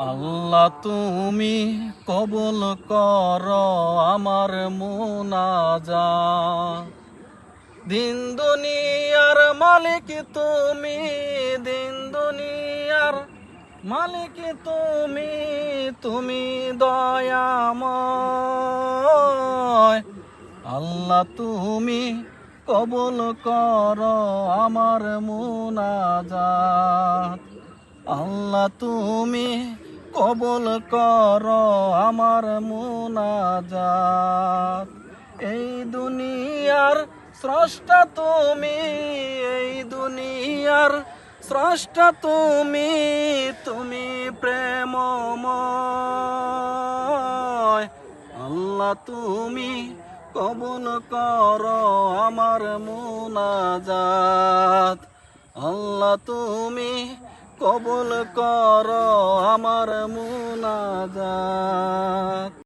আল্লাহ তুমি কবুল কর আমার মুনাজাত। দিন দুনিয়ার মালিক তুমি, দিন দুনিয়ার মালিক তুমি, তুমি দয়াময়। আল্লাহ তুমি কবুল কর আমার মুনাজাত। আল্লাহ তুমি কবুল কর আমার মুনাজাত। এই দুনিয়ার স্রষ্টা তুমি, এই দুনিয়ার স্রষ্টা তুমি, তুমি প্রেমময়। আল্লাহ তুমি কবুল কর আমার মুনাজাত। আল্লাহ তুমি কবুল কর আমার মুনাজাত।